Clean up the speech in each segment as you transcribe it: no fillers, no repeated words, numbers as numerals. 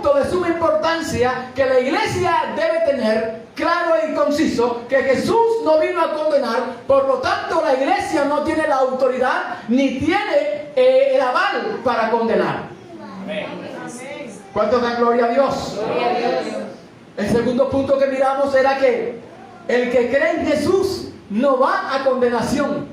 punto de suma importancia que la iglesia debe tener claro y conciso, que Jesús no vino a condenar, por lo tanto la iglesia no tiene la autoridad ni tiene el aval para condenar. ¿Cuántos dan gloria a Dios? Gloria a Dios. El segundo punto que miramos era que el que cree en Jesús no va a condenación.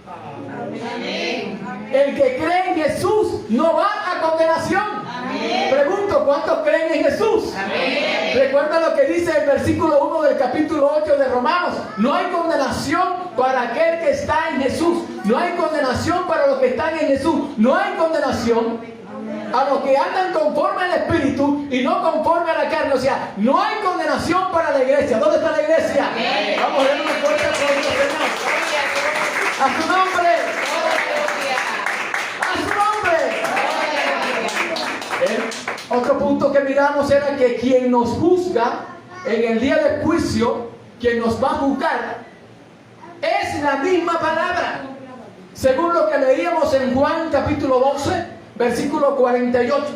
Amén. El que cree en Jesús no va a condenación. Amén. Pregunto, ¿cuántos creen en Jesús? Amén. Recuerda lo que dice el versículo 1 del capítulo 8 de Romanos. No hay condenación para aquel que está en Jesús. No hay condenación para los que están en Jesús. No hay condenación a los que andan conforme al Espíritu y no conforme a la carne. O sea, no hay condenación para la iglesia. ¿Dónde está la iglesia? Amén. Vamos a darle una fuerte aplauso al Señor. A su nombre. A su nombre. Otro punto que miramos era que quien nos juzga en el día del juicio, quien nos va a juzgar, es la misma palabra. Según lo que leíamos en Juan capítulo 12, versículo 48.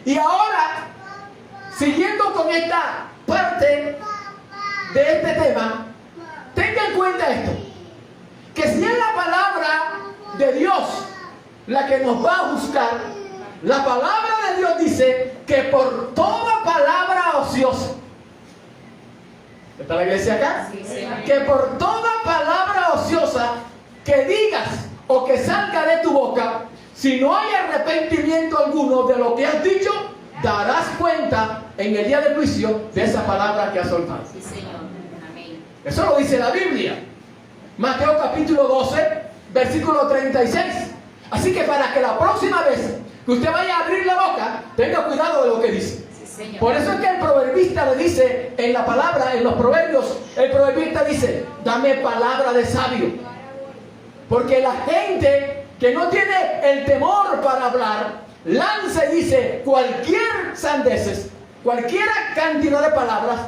Y ahora, siguiendo con esta parte de este tema, tenga en cuenta esto, que si es la palabra de Dios la que nos va a juzgar, la palabra de Dios dice que por toda palabra ociosa, ¿está la iglesia acá? Sí, señor. Que por toda palabra ociosa que digas o que salga de tu boca, si no hay arrepentimiento alguno de lo que has dicho, darás cuenta en el día del juicio de esa palabra que has soltado. Sí, Señor. Amén. Eso lo dice la Biblia. Mateo capítulo 12, versículo 36. Así que para que la próxima vez que usted vaya a abrir la boca, tenga cuidado de lo que dice. Sí, Señor. Por eso es que el proverbista le dice en la palabra, en los proverbios, el proverbista dice, dame palabra de sabio. Porque la gente que no tiene el temor para hablar, lanza y dice cualquier sandeces, cualquier cantidad de palabras,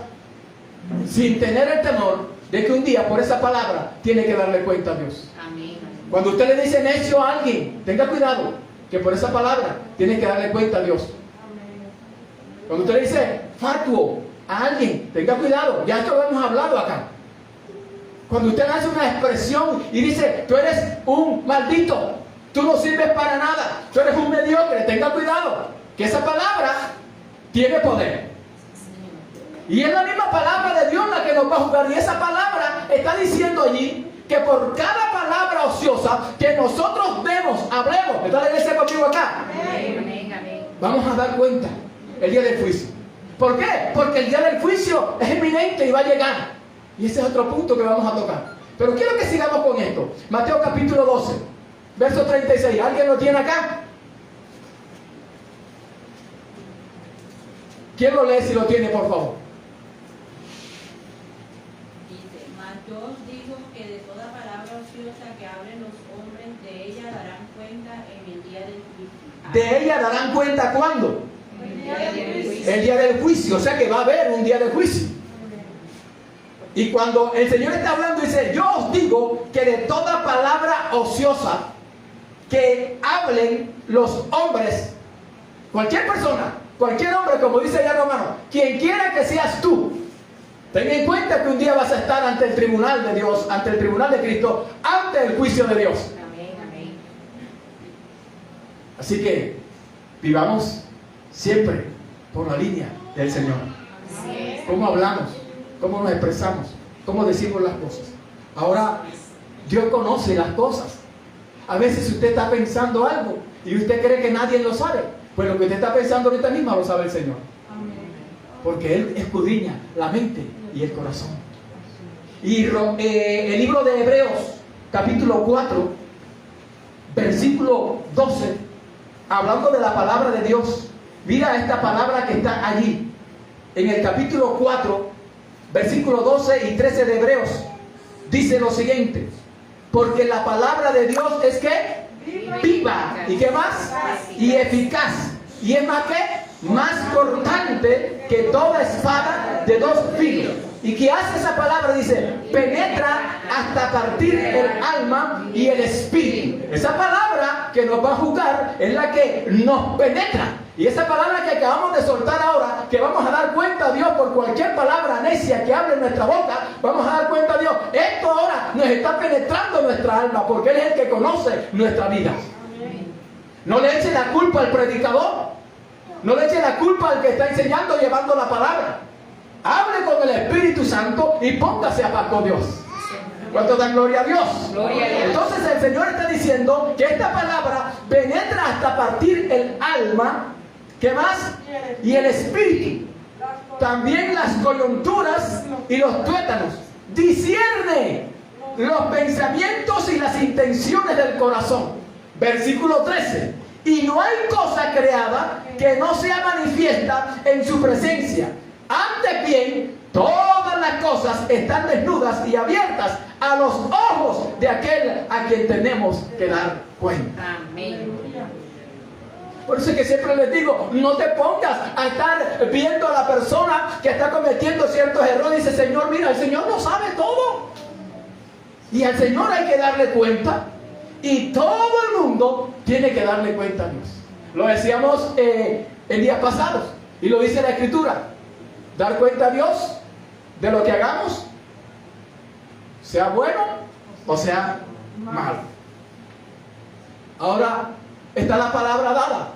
sin tener el temor de que un día por esa palabra tiene que darle cuenta a Dios. Amén. Cuando usted le dice necio a alguien, tenga cuidado, que por esa palabra tiene que darle cuenta a Dios. Cuando usted le dice fatuo a alguien, tenga cuidado, ya esto lo hemos hablado acá. Cuando usted hace una expresión y dice, tú eres un maldito, tú no sirves para nada, tú eres un mediocre, tenga cuidado, que esa palabra tiene poder. Y es la misma palabra de Dios la que nos va a juzgar. Y esa palabra está diciendo allí que por cada palabra ociosa que nosotros hablemos, ¿está la iglesia conmigo acá? Amén. Amén. Amén. Vamos a dar cuenta el día del juicio. ¿Por qué? Porque el día del juicio es inminente y va a llegar. Y ese es otro punto que vamos a tocar. Pero quiero que sigamos con esto. Mateo capítulo 12, verso 36. ¿Alguien lo tiene acá? ¿Quién lo lee si lo tiene, por favor? Dice, mas yo os digo que de toda palabra ociosa que hablen los hombres, de ella darán cuenta en el día del juicio. De ella darán cuenta ¿cuándo? El día del juicio. El día del juicio. O sea que va a haber un día del juicio. Y cuando el Señor está hablando, dice, yo os digo que de toda palabra ociosa que hablen los hombres, cualquier persona, cualquier hombre, como dice ya Romano, quien quiera que seas tú, ten en cuenta que un día vas a estar ante el tribunal de Dios, ante el tribunal de Cristo, ante el juicio de Dios. Amén. Amén. Así que vivamos siempre por la línea del Señor. Así es. ¿Cómo hablamos? ¿Cómo nos expresamos? ¿Cómo decimos las cosas? Ahora, Dios conoce las cosas. A veces usted está pensando algo y usted cree que nadie lo sabe. Pues lo que usted está pensando ahorita mismo lo sabe el Señor. Porque Él escudriña la mente y el corazón. Y el libro de Hebreos, capítulo 4, versículo 12, hablando de la palabra de Dios. Mira esta palabra que está allí. En el capítulo 4, versículo 12 y 13 de Hebreos, dice lo siguiente: porque la palabra de Dios es que viva, ¿y qué más? Y eficaz, y es más que más cortante que toda espada de dos filos. ¿Y qué hace esa palabra? Dice, penetra hasta partir el alma y el espíritu. Esa palabra que nos va a juzgar es la que nos penetra, Y esa palabra que acabamos de soltar ahora, que vamos a dar cuenta a Dios por cualquier palabra necia que hable en nuestra boca, vamos a dar cuenta a Dios. Esto ahora nos está penetrando nuestra alma, porque Él es el que conoce nuestra vida. No le eche la culpa al predicador, no le eche la culpa al que está enseñando, llevando la palabra. Hable con el Espíritu Santo y póngase a paz con Dios. ¿Cuánto dan gloria a Dios? Gloria a Dios. Entonces el Señor está diciendo que esta palabra penetra hasta partir el alma, ¿qué más? Y el espíritu. También las coyunturas y los tuétanos. Discierne los pensamientos y las intenciones del corazón. Versículo 13. Y no hay cosa creada que no sea manifiesta en su presencia. Antes bien, todas las cosas están desnudas y abiertas a los ojos de aquel a quien tenemos que dar cuenta. Amén. Por eso es que siempre les digo, no te pongas a estar viendo a la persona que está cometiendo ciertos errores y dice, Señor, mira, el Señor lo sabe todo. Y al Señor hay que darle cuenta. Y todo el mundo tiene que darle cuenta a Dios. Lo decíamos en días pasados. Y lo dice la Escritura. Dar cuenta a Dios de lo que hagamos, sea bueno o sea malo. Ahora está la palabra dada,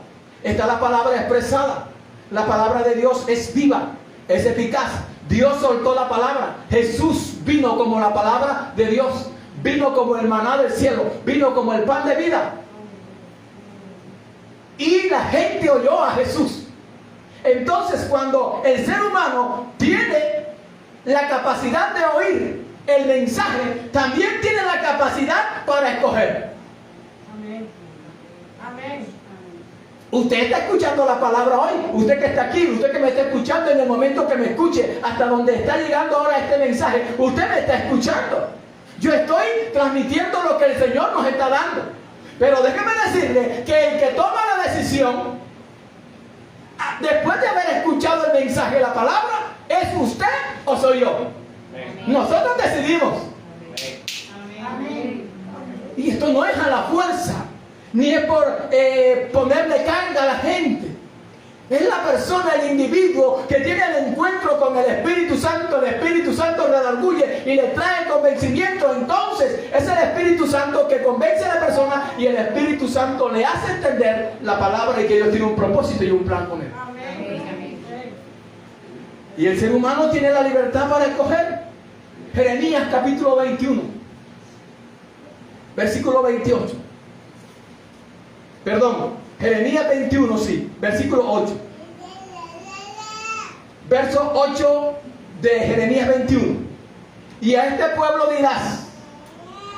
está la palabra expresada. La palabra de Dios es viva, es eficaz. Dios soltó la palabra. Jesús vino como la palabra de Dios, vino como el maná del cielo, vino como el pan de vida. Y la gente oyó a Jesús. Entonces, cuando el ser humano tiene la capacidad de oír el mensaje, también tiene la capacidad para escoger. Amén. Amén. Usted está escuchando la palabra hoy. Usted que está aquí, usted que me está escuchando en el momento que me escuche, hasta donde está llegando ahora este mensaje, usted me está escuchando. Yo estoy transmitiendo lo que el Señor nos está dando. Pero déjeme decirle que el que toma la decisión, después de haber escuchado el mensaje, la palabra, ¿es usted o soy yo? Amén. Nosotros decidimos. Amén. Y esto no es a la fuerza, ni es por ponerle carga a la gente. Es la persona, el individuo que tiene el encuentro con el Espíritu Santo. El Espíritu Santo redarguye y le trae convencimiento. Entonces es el Espíritu Santo que convence a la persona y el Espíritu Santo le hace entender la palabra y que Dios tiene un propósito y un plan con él. Amén. Y el ser humano tiene la libertad para escoger. Jeremías capítulo 21, versículo 28. Perdón, Jeremías 21, sí, versículo 8. Verso 8 de Jeremías 21. Y a este pueblo dirás,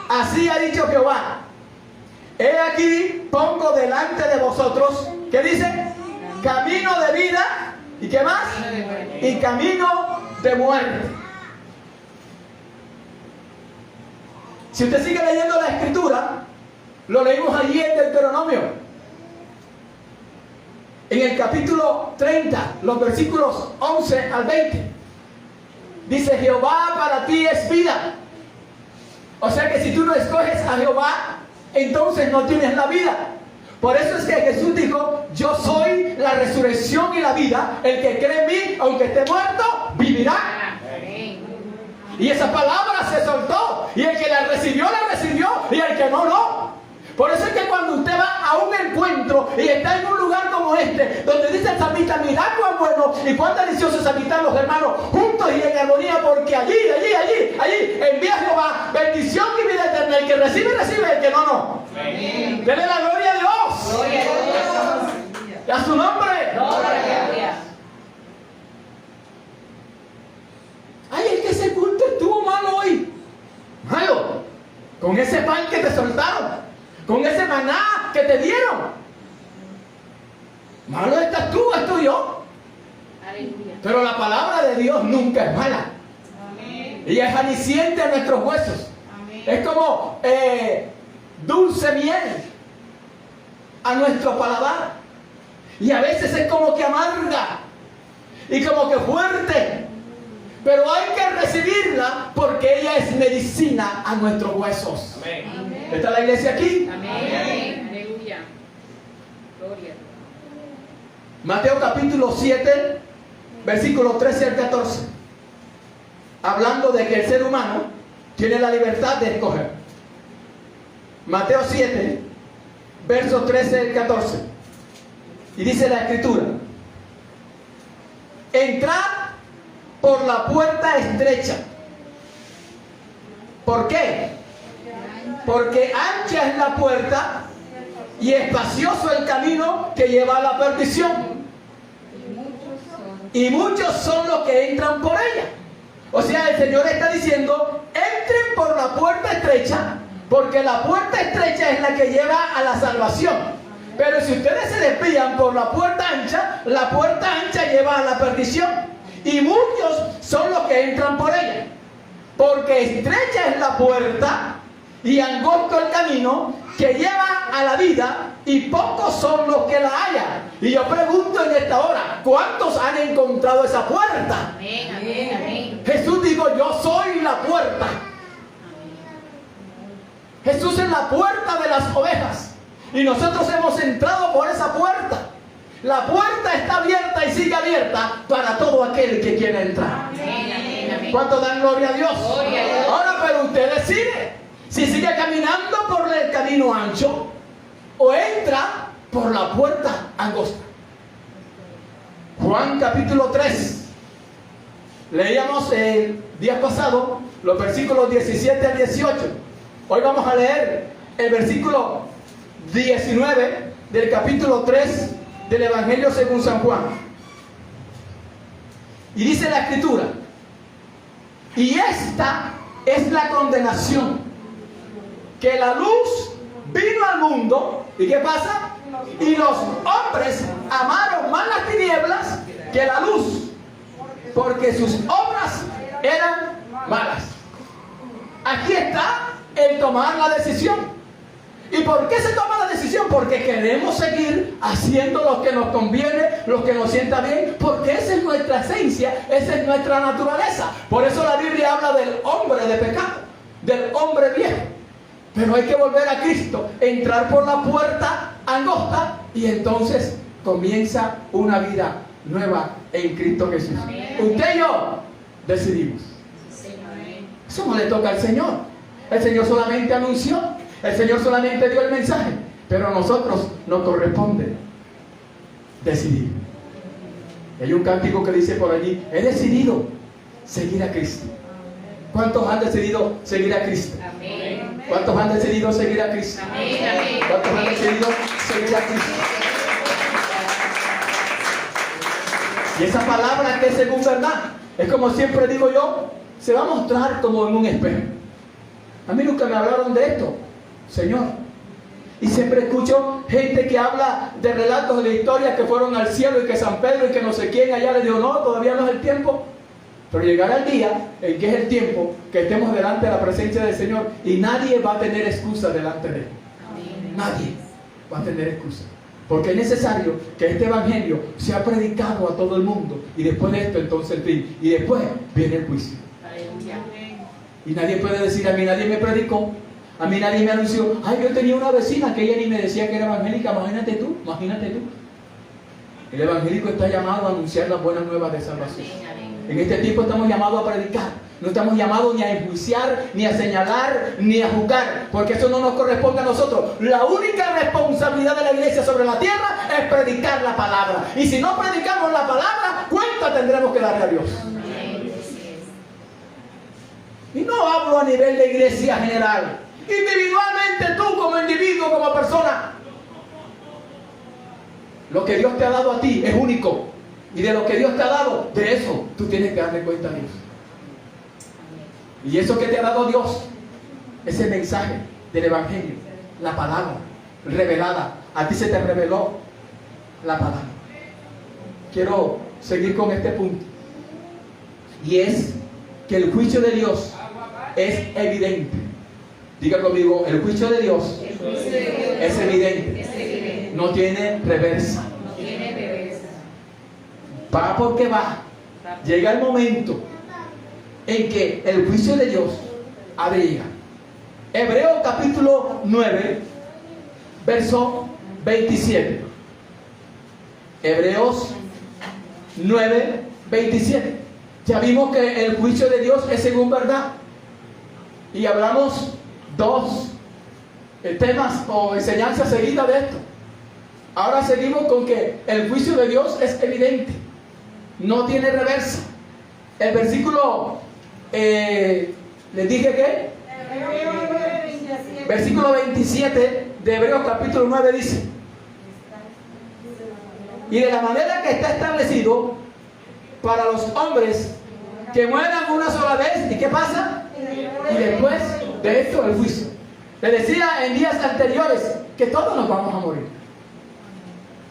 así ha dicho Jehová, he aquí pongo delante de vosotros, ¿qué dice? Camino de vida, ¿y qué más? Y camino de muerte. Si usted sigue leyendo la Escritura, lo leímos allí en Deuteronomio. En el capítulo 30, los versículos 11 al 20. Dice, Jehová para ti es vida. O sea que si tú no escoges a Jehová, entonces no tienes la vida. Por eso es que Jesús dijo, yo soy la resurrección y la vida. El que cree en mí, aunque esté muerto, vivirá. Y esa palabra se soltó. Y el que la recibió, y el que no, no. Por eso es que cuando usted va a un encuentro y está en un lugar como este, donde dice el salmista, mirad cuán bueno y cuán delicioso es habitar los hermanos juntos y en armonía, porque allí envía Jehová bendición y vida eterna. El que recibe, el que no, no. Amén. Denle la gloria a Dios. Gloria a Dios. Y a su nombre. Gloria. Ay, es que ese culto estuvo malo hoy. Malo. Con ese pan que te soltaron. Con ese maná que te dieron. Malo estás tú, estoy yo. Aleluya. Pero la palabra de Dios nunca es mala. Amén. Ella es aliciente a nuestros huesos. Amén. Es como dulce miel a nuestro paladar. Y a veces es como que amarga y como que fuerte. Pero hay que recibirla porque ella es medicina a nuestros huesos. Amén. ¿Está la iglesia aquí? Amén. Aleluya. Gloria. Mateo capítulo 7, versículos 13 al 14. Hablando de que el ser humano tiene la libertad de escoger. Mateo 7, versos 13 al 14. Y dice la escritura: entrad por la puerta estrecha. ¿Por qué? Porque ancha es la puerta y espacioso el camino que lleva a la perdición, y muchos son los que entran por ella. O sea, el Señor está diciendo: entren por la puerta estrecha, porque la puerta estrecha es la que lleva a la salvación. Pero si ustedes se desvían por la puerta ancha lleva a la perdición, y muchos son los que entran por ella. Porque estrecha es la puerta y angosto el camino que lleva a la vida, y pocos son los que la hallan. Y yo pregunto en esta hora: ¿cuántos han encontrado esa puerta? Amén, amén, amén. Jesús dijo: yo soy la puerta. Jesús es la puerta de las ovejas, y nosotros hemos entrado por esa puerta. La puerta está abierta y sigue abierta para todo aquel que quiera entrar. Amén, amén, amén. ¿Cuánto dan gloria a Dios? Gloria a Dios. Ahora, pero usted decide si sigue caminando por el camino ancho o entra por la puerta angosta. Juan capítulo 3. Leíamos el día pasado los versículos 17 al 18. Hoy vamos a leer el versículo 19 del capítulo 3 del Evangelio según San Juan. Y dice la escritura: y esta es la condenación, que la luz vino al mundo. ¿Y qué pasa? Y los hombres amaron más las tinieblas que la luz, porque sus obras eran malas. Aquí está el tomar la decisión. ¿Y por qué se toma la decisión? Porque queremos seguir haciendo lo que nos conviene, lo que nos sienta bien, porque esa es nuestra esencia, esa es nuestra naturaleza. Por eso la Biblia habla del hombre de pecado, del hombre viejo. Pero hay que volver a Cristo, entrar por la puerta angosta, y entonces comienza una vida nueva en Cristo Jesús. Usted y yo decidimos. Eso no le toca al Señor. El Señor solamente anunció, el Señor solamente dio el mensaje, pero a nosotros nos corresponde decidir. Hay un cántico que dice por allí: he decidido seguir a Cristo. ¿Cuántos han decidido seguir a Cristo? Amén. ¿Cuántos han decidido seguir a Cristo? Amén, amén. ¿Cuántos han decidido seguir a Cristo? Y esa palabra que es según verdad, es como siempre digo yo, se va a mostrar como en un espejo. A mí nunca me hablaron de esto, Señor. Y siempre escucho gente que habla de relatos de historias que fueron al cielo y que San Pedro y que no sé quién allá le dijo: no, todavía no es el tiempo. Pero llegará el día en que es el tiempo que estemos delante de la presencia del Señor, y nadie va a tener excusa delante de Él. Nadie va a tener excusa. Porque es necesario que este evangelio sea predicado a todo el mundo, y después de esto entonces el fin, y después viene el juicio. Y nadie puede decir: a mí nadie me predicó, a mí nadie me anunció. Ay, yo tenía una vecina que ella ni me decía que era evangélica. Imagínate tú, imagínate tú. El evangélico está llamado a anunciar las buenas nuevas de salvación. En este tiempo estamos llamados a predicar. No estamos llamados ni a enjuiciar, ni a señalar, ni a juzgar, porque eso no nos corresponde a nosotros. La única responsabilidad de la iglesia sobre la tierra es predicar la palabra. Y si no predicamos la palabra, cuenta tendremos que darle a Dios. Y no hablo a nivel de iglesia general. Individualmente, tú como individuo, como persona. Lo que Dios te ha dado a ti es único. Y de lo que Dios te ha dado, de eso tú tienes que darle cuenta a Dios. Y eso que te ha dado Dios, ese mensaje del evangelio, la palabra revelada, a ti se te reveló la palabra. Quiero seguir con este punto, y es que el juicio de Dios es evidente. Diga conmigo: el juicio de Dios es evidente. No tiene reversa. Va porque va. Llega el momento en que el juicio de Dios ha de llegar. Hebreos capítulo 9, verso 27. Hebreos 9, 27. Ya vimos que el juicio de Dios es según verdad. Y hablamos dos temas o enseñanzas seguidas de esto. Ahora seguimos con que el juicio de Dios es evidente. No tiene reversa. El versículo, les dije que, versículo 27 de Hebreos capítulo 9 dice: y de la manera que está establecido para los hombres que mueran una sola vez, ¿y qué pasa? Y después de esto el juicio. Les decía en días anteriores que todos nos vamos a morir,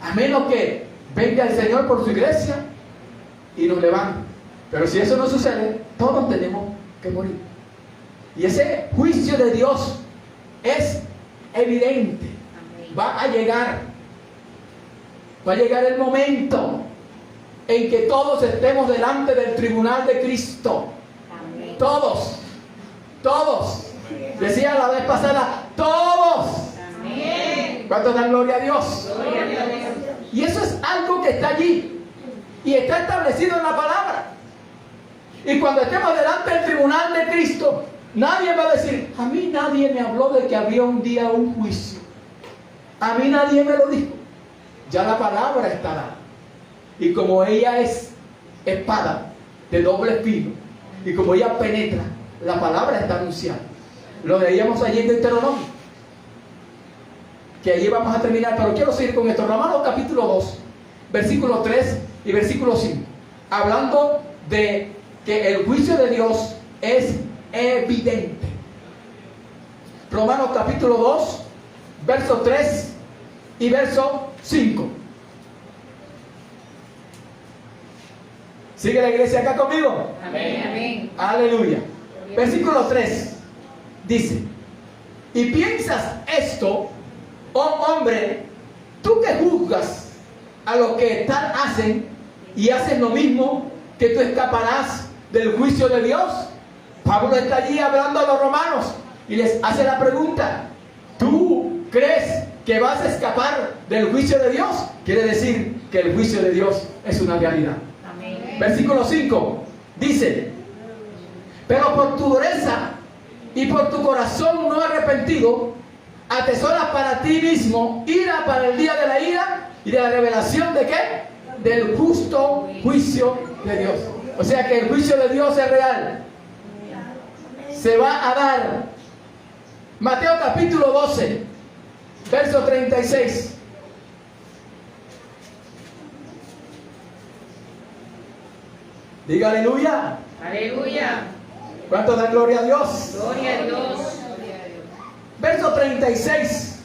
a menos que venga el Señor por su iglesia y nos levante. Pero si eso no sucede, todos tenemos que morir. Y ese juicio de Dios es evidente. Va a llegar. Va a llegar el momento en que todos estemos delante del tribunal de Cristo. Todos. Todos. Decía la vez pasada, todos. ¿Cuántos dan gloria a Dios? Y eso es algo que está allí. Y está establecido en la palabra. Y cuando estemos delante del tribunal de Cristo, nadie va a decir: a mí nadie me habló de que había un día un juicio. A mí nadie me lo dijo. Ya la palabra está dada. Y como ella es espada de doble filo, y como ella penetra, la palabra está anunciada. Lo leíamos allí en Deuteronomio, que allí vamos a terminar, pero quiero seguir con esto. Romanos capítulo 2, versículo 3 y versículo 5, hablando de que el juicio de Dios es evidente. Romanos capítulo 2, verso 3 y verso 5. ¿Sigue la iglesia acá conmigo? Amén. Amén. Aleluya. Versículo 3 dice: y piensas esto, oh hombre, tú que juzgas a los que tal hacen y haces lo mismo, que tú escaparás del juicio de Dios. Pablo está allí hablando a los romanos y les hace la pregunta: ¿tú crees que vas a escapar del juicio de Dios? Quiere decir que el juicio de Dios es una realidad. Amén. Versículo 5 dice: pero por tu dureza y por tu corazón no arrepentido, atesoras para ti mismo ira para el día de la ira y de la revelación de ¿qué? Del justo juicio de Dios. O sea que el juicio de Dios es real. Se va a dar. Mateo capítulo 12, verso 36. Diga aleluya. Aleluya. ¿Cuánto dan gloria a Dios? Gloria a Dios. Verso 36.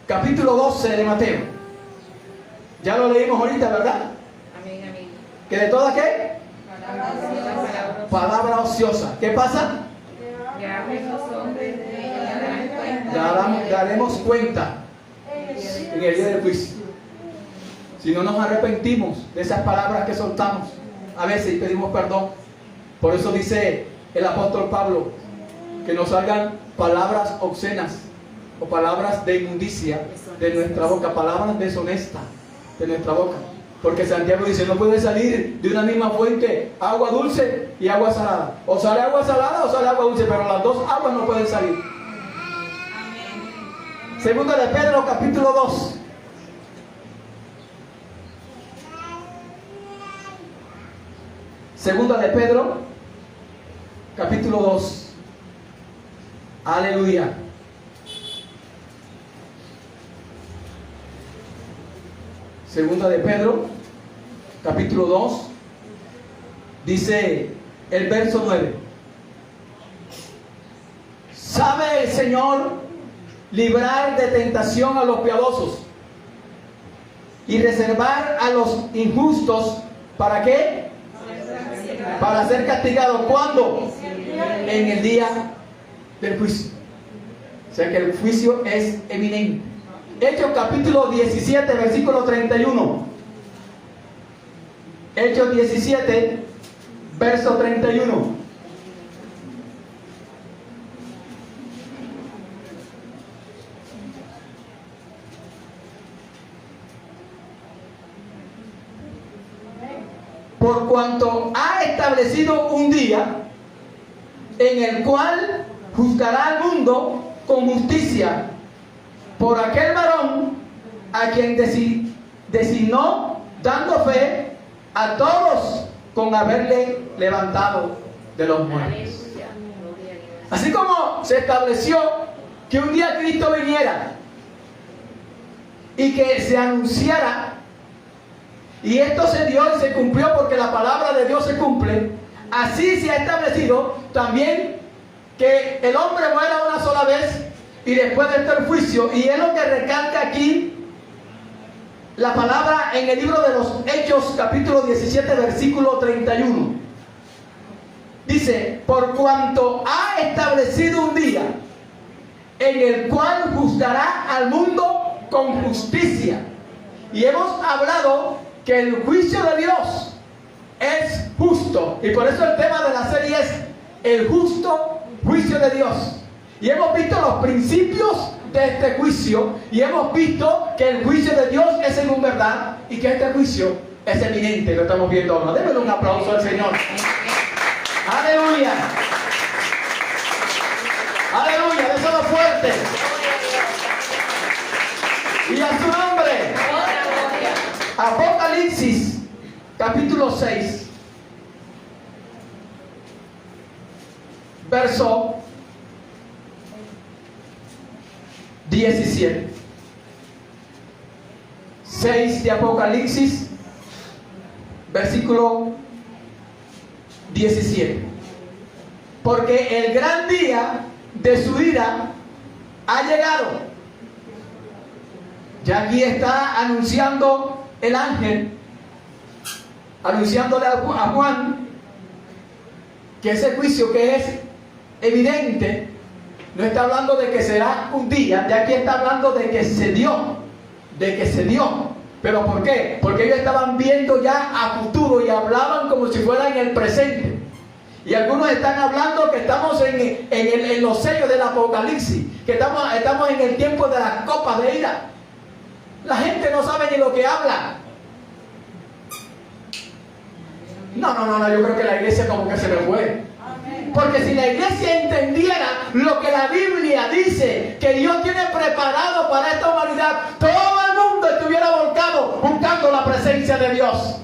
Capítulo 12 de Mateo. Ya lo leímos ahorita, ¿verdad? Amén, amén. ¿Que de toda qué? Palabra. Palabra ociosa. ¿Qué pasa? Que hablen los hombres de ella, darán cuenta. Daremos cuenta en el día del juicio. Si no nos arrepentimos de esas palabras que soltamos a veces y pedimos perdón. Por eso dice el apóstol Pablo que no salgan palabras obscenas o palabras de inmundicia de nuestra boca, palabras deshonestas de nuestra boca. Porque Santiago dice: no puede salir de una misma fuente agua dulce y agua salada. O sale agua salada o sale agua dulce, pero las dos aguas no pueden salir. Segunda de Pedro capítulo 2. Segunda de Pedro capítulo 2. Aleluya. Segunda de Pedro capítulo 2 dice el verso 9: ¿sabe el Señor librar de tentación a los piadosos y reservar a los injustos? ¿Para qué? Para ser castigados. ¿Cuándo? En el día del juicio. O sea que el juicio es eminente. Hechos capítulo 17, versículo 31. Hechos 17, verso 31. por cuanto ha establecido un día en el cual juzgará al mundo con justicia por aquel varón a quien designó, dando fe a todos con haberle levantado de los muertos. Así como se estableció que un día Cristo viniera y que se anunciara, y esto se dio y se cumplió porque la palabra de Dios se cumple, así se ha establecido también que el hombre muera una sola vez y después de esto el juicio. Y es lo que recalca aquí la palabra en el libro de los Hechos, capítulo 17, versículo 31. Dice: por cuanto ha establecido un día en el cual juzgará al mundo con justicia. Y hemos hablado que el juicio de Dios es justo, y por eso el tema de la serie es el justo juicio de Dios. Y hemos visto los principios de este juicio, y hemos visto que el juicio de Dios es según verdad, y que este juicio es eminente. Lo estamos viendo ahora. Démosle un aplauso al Señor. Aleluya. Aleluya, déselo fuerte. Y a su nombre. Apocalipsis, capítulo 6, verso 17. 6 de Apocalipsis, versículo 17. Porque el gran día de su ira ha llegado. Ya aquí está anunciando el ángel, anunciándole a Juan que ese juicio que es evidente, no está hablando de que será un día, ya aquí está hablando de que se dio, ¿Pero por qué? Porque ellos estaban viendo ya a futuro y hablaban como si fuera en el presente. Y algunos están hablando que estamos en los sellos del Apocalipsis, que estamos en el tiempo de las copas de ira. La gente no sabe ni lo que habla. No, yo creo que la iglesia como que se me fue. Porque si la iglesia entendiera lo que la Biblia dice que Dios tiene preparado para esta humanidad, todo el mundo estuviera volcado buscando la presencia de Dios.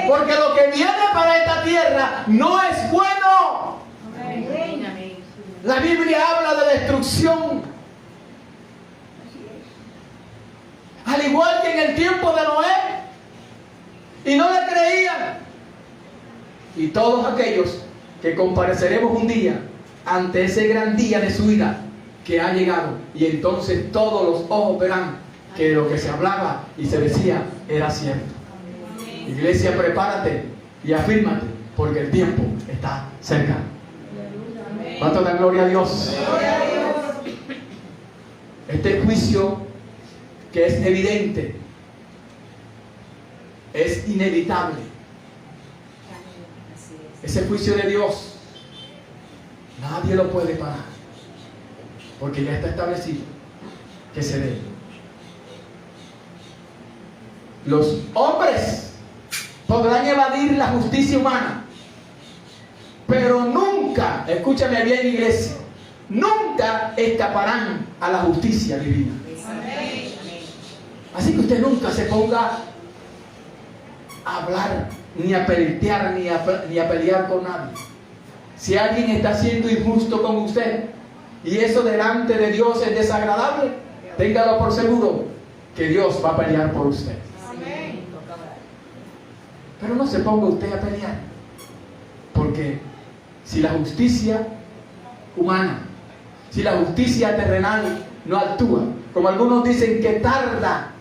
Porque lo que viene para esta tierra no es bueno. La Biblia habla de destrucción. Al igual que en el tiempo de Noé. Y no le creían. Y todos aquellos que compareceremos un día ante ese gran día de su ira que ha llegado. Y entonces todos los ojos verán que lo que se hablaba y se decía era cierto. Iglesia, prepárate y afírmate, porque el tiempo está cerca. ¿Cuánto da gloria a Dios? Este juicio que es evidente, es inevitable. Ese juicio de Dios nadie lo puede parar, porque ya está establecido que se dé. Los hombres podrán evadir la justicia humana, pero nunca, escúchame bien, iglesia, nunca escaparán a la justicia divina. Así que usted nunca se ponga a hablar, ni a pelear, ni a pelear con nadie. Si alguien está siendo injusto con usted y eso delante de Dios es desagradable, téngalo por seguro que Dios va a pelear por usted. Pero no se ponga usted a pelear, porque si la justicia humana, si la justicia terrenal no actúa, como algunos dicen que tarda,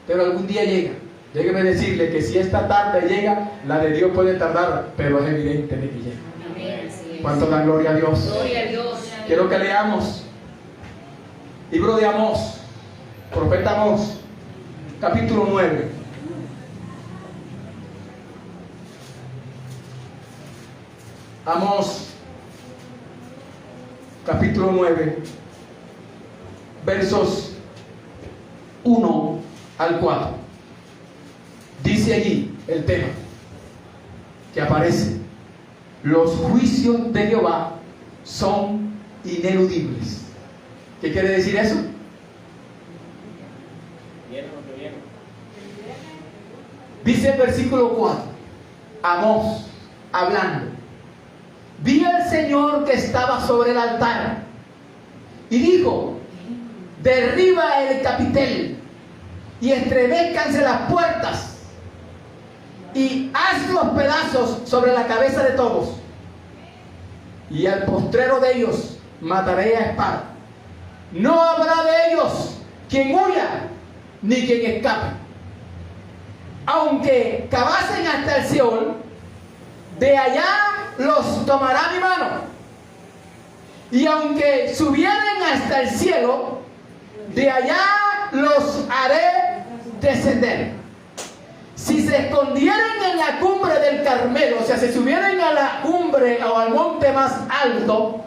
pero algún día llega. Déjeme decirle que si esta tarde llega, la de Dios puede tardar, pero es evidente de que llega. ¿Cuánto da gloria a Dios? Gloria a Dios. Quiero que leamos libro de Amós, profeta Amós, capítulo 9. Amós, capítulo 9, versos 1 al 4. Dice allí el tema: que aparece. Los juicios de Jehová son ineludibles. ¿Qué quiere decir eso? Dice el versículo 4, Amós, hablando: vi al Señor que estaba sobre el altar y dijo: derriba el capitel y estremezcanse las puertas y haz los pedazos sobre la cabeza de todos, y al postrero de ellos mataré a espada. No habrá de ellos quien huya ni quien escape. Aunque cavasen hasta el Seol, de allá los tomará mi mano. Y aunque subieren hasta el cielo, de allá los haré descender. Si se escondieran en la cumbre del Carmelo, o sea, si subieran a la cumbre o al monte más alto,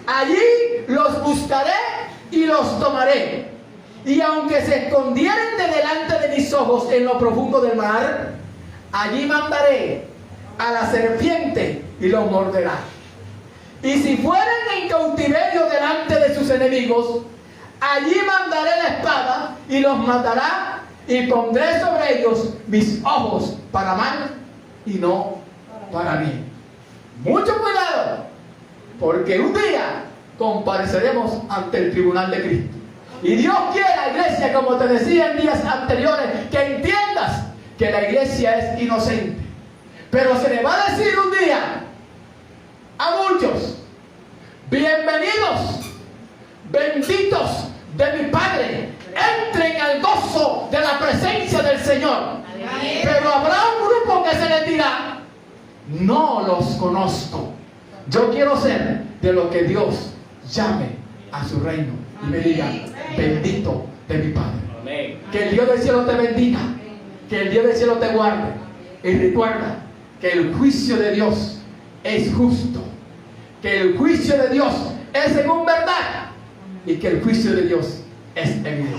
allí los buscaré y los tomaré. Y aunque se escondieren de delante de mis ojos en lo profundo del mar, allí mandaré a la serpiente y los morderá. Y si fueren en cautiverio delante de sus enemigos, allí mandaré la espada y los matará, y pondré sobre ellos mis ojos para mal y no para bien. Mucho cuidado, porque un día compareceremos ante el tribunal de Cristo. Y Dios quiere, iglesia, como te decía en días anteriores, que entiendas que la iglesia es inocente. Pero se le va a decir un día a muchos: bienvenidos, benditos de mi Padre, entren al gozo de la presencia del Señor. Amén. Pero habrá un grupo que se les dirá: no los conozco. Yo quiero ser de lo que Dios llame a su reino y me diga: bendito de mi Padre. Amén. Que el Dios del cielo te bendiga, que el Dios del cielo te guarde. Y recuerda que el juicio de Dios es justo, que el juicio de Dios es según verdad, y que el juicio de Dios es evidente.